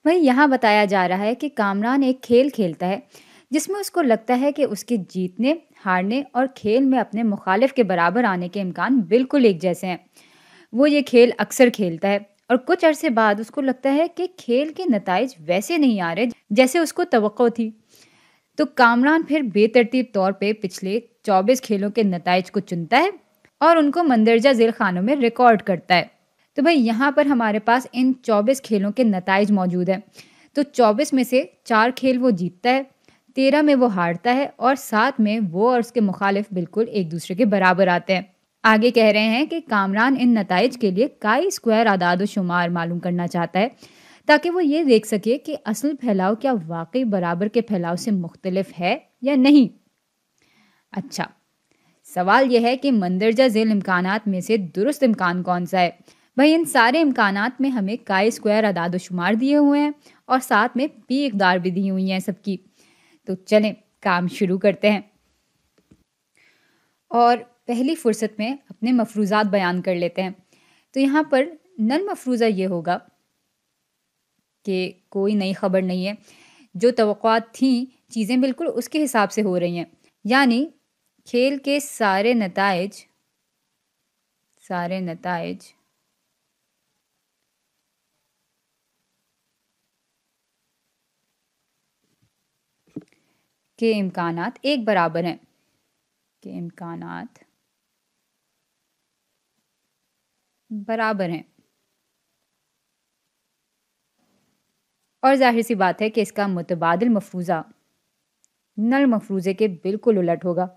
वहीं यहाँ बताया जा रहा है कि कामरान एक खेल खेलता है जिसमें उसको लगता है कि उसके जीतने, हारने और खेल में अपने मुखालिफ के बराबर आने के इम्कान बिल्कुल एक जैसे हैं। वो ये खेल अक्सर खेलता है और कुछ अरसे बाद उसको लगता है कि खेल के नताइज वैसे नहीं आ रहे जैसे उसको तवक्को थी। तो कामरान फिर बेतरतीब तौर पे पिछले 24 खेलों के नताइज को चुनता है और उनको मंदरजा झेल खानों में रिकॉर्ड करता है। तो भाई यहाँ पर हमारे पास इन 24 खेलों के नताइज मौजूद हैं। तो 24 में से 4 खेल वो जीतता है, 13 में वो हारता है और 7 में वो और उसके मुखालिफ बिल्कुल एक दूसरे के बराबर आते हैं। आगे कह रहे हैं कि कामरान इन नताइज के लिए काई स्क्वायर आदाद शुमार मालूम करना चाहता है ताकि वो ये देख सके कि असल फैलाव क्या वाकई बराबर के फैलाव से मुख्तलिफ है या नहीं। अच्छा, सवाल यह है कि मंदरजा झेल इम्कानात में से दुरुस्त इम्कान कौन सा है। भाई इन सारे इम्कानात में हमें काई स्क्वायर अदाद शुमार दिए हुए हैं और साथ में पी इकदार भी दी हुई हैं सबकी। तो चलें काम शुरू करते हैं और पहली फुर्सत में अपने मफरूज़ात बयान कर लेते हैं। तो यहाँ पर नल मफरूज़ा ये होगा कि कोई नई खबर नहीं है, जो तवक्कुआत थी चीज़ें बिल्कुल उसके हिसाब से हो रही हैं। यानी खेल के सारे नताइज के इम्कानात एक बराबर हैं, के इम्कानात बराबर हैं। और जाहिर सी बात है कि इसका मुतबादिल मफरूज़ा नल मफरूज़े के बिल्कुल उलट होगा।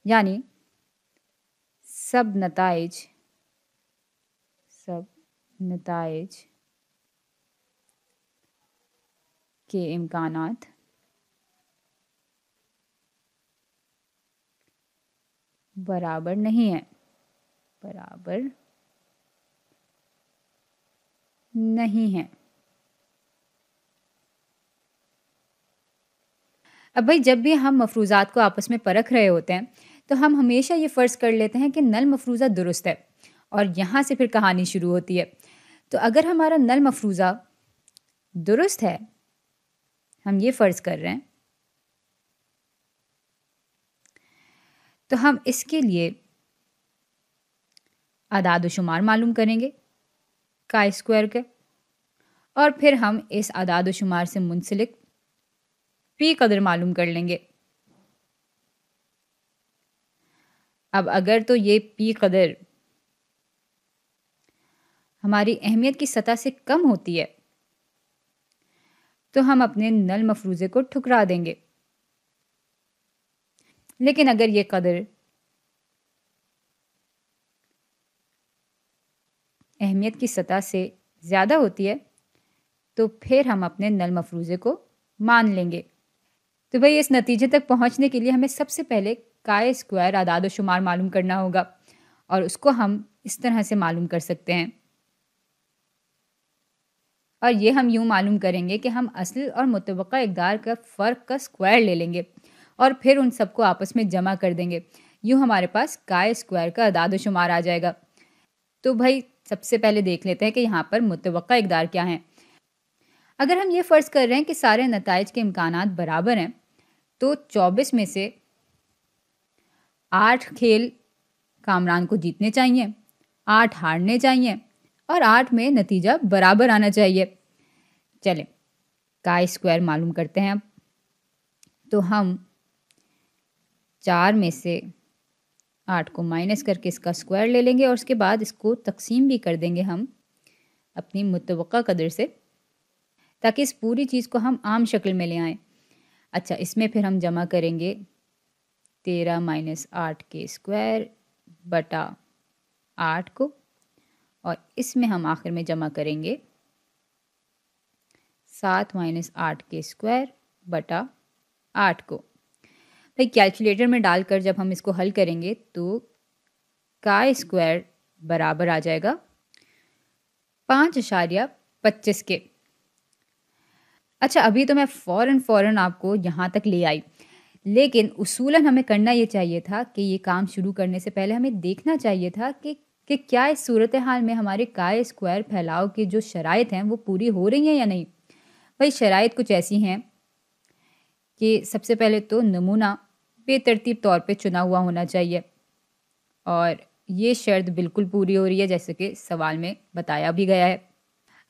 यानी सब नताइज के इम्कानात बराबर नहीं है, अब भाई जब भी हम मफरूज़ात को आपस में परख रहे होते हैं तो हम हमेशा ये फ़र्ज़ कर लेते हैं कि नल मफरूज़ा दुरुस्त है और यहाँ से फिर कहानी शुरू होती है। तो अगर हमारा नल मफरूज़ा दुरुस्त है, हम ये फ़र्ज़ कर रहे हैं, तो हम इसके लिए आदाद शुमार मालूम करेंगे काई स्क्वायर के और फिर हम इस आदाद शुमार से मुंसलिक पी कदर मालूम कर लेंगे। अब अगर तो ये पी कदर हमारी अहमियत की सतह से कम होती है तो हम अपने नल मफरूज़े को ठुकरा देंगे, लेकिन अगर ये कदर अहमियत की सतह से ज़्यादा होती है तो फिर हम अपने नल मफरूज़े को मान लेंगे। तो भाई इस नतीजे तक पहुंचने के लिए हमें सबसे पहले काई स्क्वायर आदाद शुमार मालूम करना होगा और उसको हम इस तरह से मालूम कर सकते हैं। और ये हम यूँ मालूम करेंगे कि हम असल और मुतवक्का इकदार का फ़र्क का स्क्वायर ले लेंगे और फिर उन सबको आपस में जमा कर देंगे। यूँ हमारे पास काई स्क्वायर का आदाद शुमार आ जाएगा। तो भाई सबसे पहले देख लेते हैं कि यहाँ पर मुतवक्का इकदार क्या हैं। अगर हम ये फ़र्ज़ कर रहे हैं कि सारे नताइज के इम्कानात बराबर हैं तो 24 में से 8 खेल कामरान को जीतने चाहिए, 8 हारने चाहिए और 8 में नतीजा बराबर आना चाहिए। चलें काई स्क्वायर मालूम करते हैं। अब तो हम 4 में से 8 को माइनस करके इसका स्क्वायर ले लेंगे और उसके बाद इसको तकसीम भी कर देंगे हम अपनी मुतवक्का कदर से, ताकि इस पूरी चीज़ को हम आम शक्ल में ले आएँ। अच्छा, इसमें फिर हम जमा करेंगे 13 माइनस 8 के स्क्वायर बटा 8 को और इसमें हम आखिर में जमा करेंगे 7 माइनस 8 के स्क्वायर बटा 8 को। भाई कैलकुलेटर में डालकर जब हम इसको हल करेंगे तो काई स्क्वायर बराबर आ जाएगा 5.25 के। अच्छा, अभी तो मैं फ़ौरन आपको यहाँ तक ले आई, लेकिन उसूलन हमें करना ये चाहिए था कि ये काम शुरू करने से पहले हमें देखना चाहिए था कि क्या इस सूरत हाल में हमारे काई स्क्वायर फैलाव की जो शराइत हैं वो पूरी हो रही हैं या नहीं। भाई शराइत कुछ ऐसी हैं कि सबसे पहले तो नमूना बेतरतीब तौर पे चुना हुआ होना चाहिए, और ये शर्त बिल्कुल पूरी हो रही है जैसे कि सवाल में बताया भी गया है।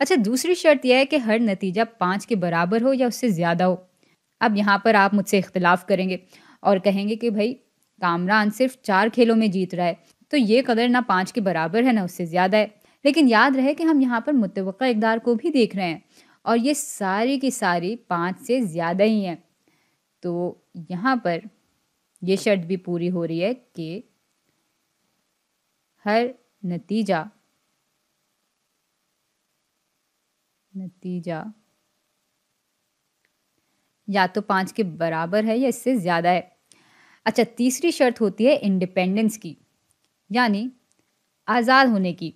अच्छा, दूसरी शर्त यह है कि हर नतीजा 5 के बराबर हो या उससे ज़्यादा हो। अब यहाँ पर आप मुझसे इख्तिलाफ़ करेंगे और कहेंगे कि भाई कामरान सिर्फ 4 खेलों में जीत रहा है, तो ये कदर ना 5 के बराबर है ना उससे ज़्यादा है। लेकिन याद रहे कि हम यहाँ पर मुतवक्का इक़दार को भी देख रहे हैं, और ये सारी की सारी 5 से ज़्यादा ही हैं। तो यहाँ पर ये शर्त भी पूरी हो रही है कि हर नतीजा या तो 5 के बराबर है या इससे ज़्यादा है। अच्छा, तीसरी शर्त होती है इंडिपेंडेंस की, यानी आज़ाद होने की।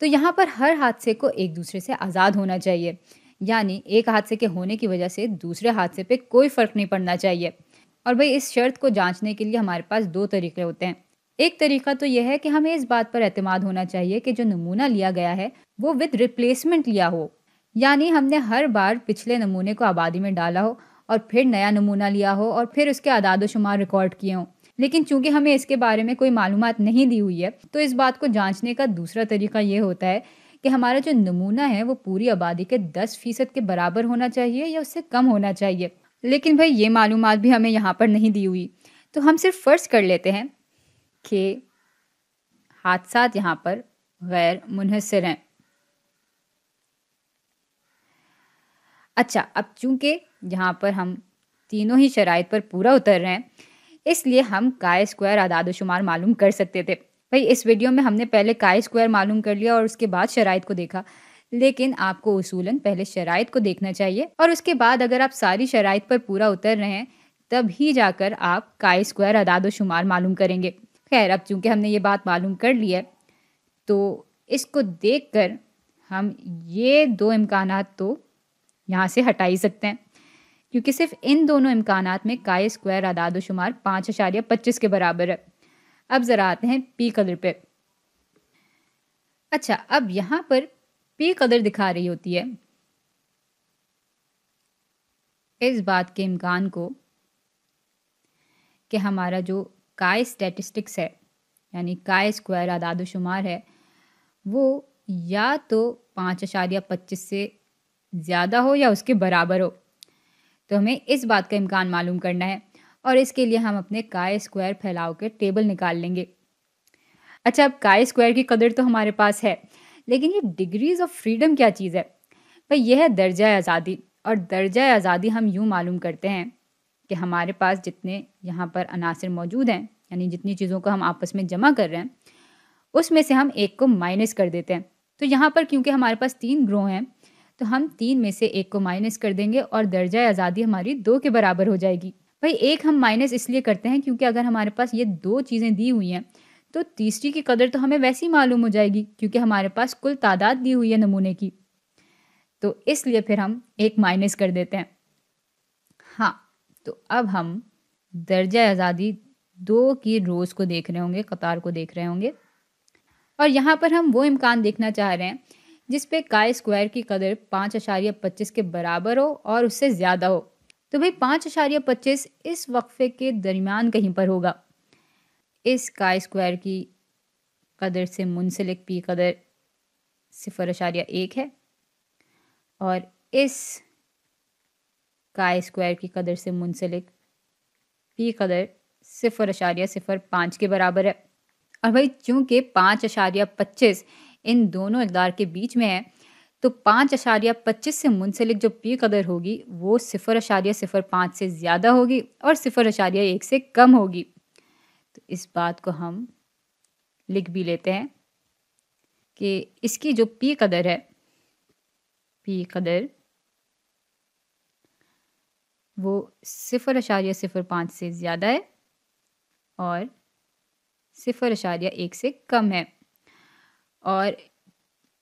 तो यहाँ पर हर हादसे को एक दूसरे से आज़ाद होना चाहिए, यानी एक हादसे के होने की वजह से दूसरे हादसे पे कोई फ़र्क नहीं पड़ना चाहिए। और भाई इस शर्त को जांचने के लिए हमारे पास 2 तरीके होते हैं। एक तरीका तो यह है कि हमें इस बात पर एतमाद होना चाहिए कि जो नमूना लिया गया है वो विद रिप्लेसमेंट लिया हो, यानी हमने हर बार पिछले नमूने को आबादी में डाला हो और फिर नया नमूना लिया हो और फिर उसके आदाद व शुमार रिकॉर्ड किए हों। लेकिन चूंकि हमें इसके बारे में कोई मालूमात नहीं दी हुई है, तो इस बात को जांचने का दूसरा तरीका ये होता है कि हमारा जो नमूना है वो पूरी आबादी के 10% के बराबर होना चाहिए या उससे कम होना चाहिए। लेकिन भाई ये मालूमात भी हमें यहाँ पर नहीं दी हुई, तो हम सिर्फ फ़र्ज़ कर लेते हैं कि हादसात यहाँ पर गैर मुनहसर हैं। अच्छा, अब चूंकि यहाँ पर हम तीनों ही शराइत पर पूरा उतर रहे हैं, इसलिए हम काई स्क्वायर आदाद शुमार मालूम कर सकते थे। भाई इस वीडियो में हमने पहले काई स्क्वायर मालूम कर लिया और उसके बाद शराइत को देखा, लेकिन आपको उसूलन पहले शराइत को देखना चाहिए और उसके बाद अगर आप सारी शराइत पर पूरा उतर रहे हैं तभी जाकर आप काई स्क्वायर आदाद शुमार मालूम करेंगे। खैर, अब चूंकि हमने ये बात मालूम कर ली है, तो इसको देख कर हम ये 2 इम्कानात तो यहाँ से हटा ही सकते हैं, क्योंकि सिर्फ इन दोनों इम्कानात में काई स्क्वायर आदाद शुमार 5.25 के बराबर है। अब ज़रा आते हैं पी कदर पे। अच्छा, अब यहाँ पर पी कदर दिखा रही होती है इस बात के इम्कान को कि हमारा जो काई स्टैटिस्टिक्स है, यानी काई स्क्वायर आदाद शुमार है, वो या तो 5.25 से ज़्यादा हो या उसके बराबर हो। तो हमें इस बात का इम्कान मालूम करना है और इसके लिए हम अपने काई स्क्वायर फैलाव के टेबल निकाल लेंगे। अच्छा, अब काई स्क्वायर की कदर तो हमारे पास है, लेकिन ये डिग्रीज़ ऑफ फ्रीडम क्या चीज़ है? भाई यह है दर्जा आज़ादी, और दर्जा आज़ादी हम यूँ मालूम करते हैं कि हमारे पास जितने यहाँ पर अनासिर मौजूद हैं, यानी जितनी चीज़ों को हम आपस में जमा कर रहे हैं, उसमें से हम एक को माइनस कर देते हैं। तो यहाँ पर क्योंकि हमारे पास 3 ग्रोह हैं, तो हम 3 में से एक को माइनस कर देंगे और दर्जा आज़ादी हमारी 2 के बराबर हो जाएगी। भाई एक हम माइनस इसलिए करते हैं क्योंकि अगर हमारे पास ये 2 चीज़ें दी हुई हैं तो तीसरी की कदर तो हमें वैसे ही मालूम हो जाएगी, क्योंकि हमारे पास कुल तादाद दी हुई है नमूने की, तो इसलिए फिर हम एक माइनस कर देते हैं। हाँ, तो अब हम दर्जा आज़ादी 2 की रोज़ को देख रहे होंगे, कतार को देख रहे होंगे, और यहाँ पर हम वो इम्कान देखना चाह रहे हैं जिस पे काई स्क्वायर की कदर 5.25 के बराबर हो और उससे ज़्यादा हो। तो भाई 5.25 इस वक्फे के दरमियान कहीं पर होगा। इस काई स्क्वायर की कदर से मुंसलिक पी कदर 0.1 है और इस काई स्क्वायर की कदर से मुंसलिक पी कदर 0.05 के बराबर है। और भाई चूंकि 5.25 इन दोनों इक़दार के बीच में है, तो 5.25 से मुंसलिक जो पी कदर होगी वो 0.05 से ज़्यादा होगी और 0.1 से कम होगी। तो इस बात को हम लिख भी लेते हैं कि इसकी जो पी कदर है, पी कदर वो 0.05 से ज़्यादा है और 0.1 से कम है। और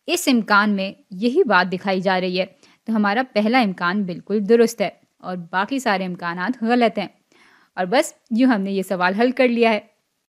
इस इम्कान में यही बात दिखाई जा रही है, तो हमारा पहला इम्कान बिल्कुल दुरुस्त है और बाकी सारे इम्कानात गलत हैं। और बस यूँ हमने ये सवाल हल कर लिया है।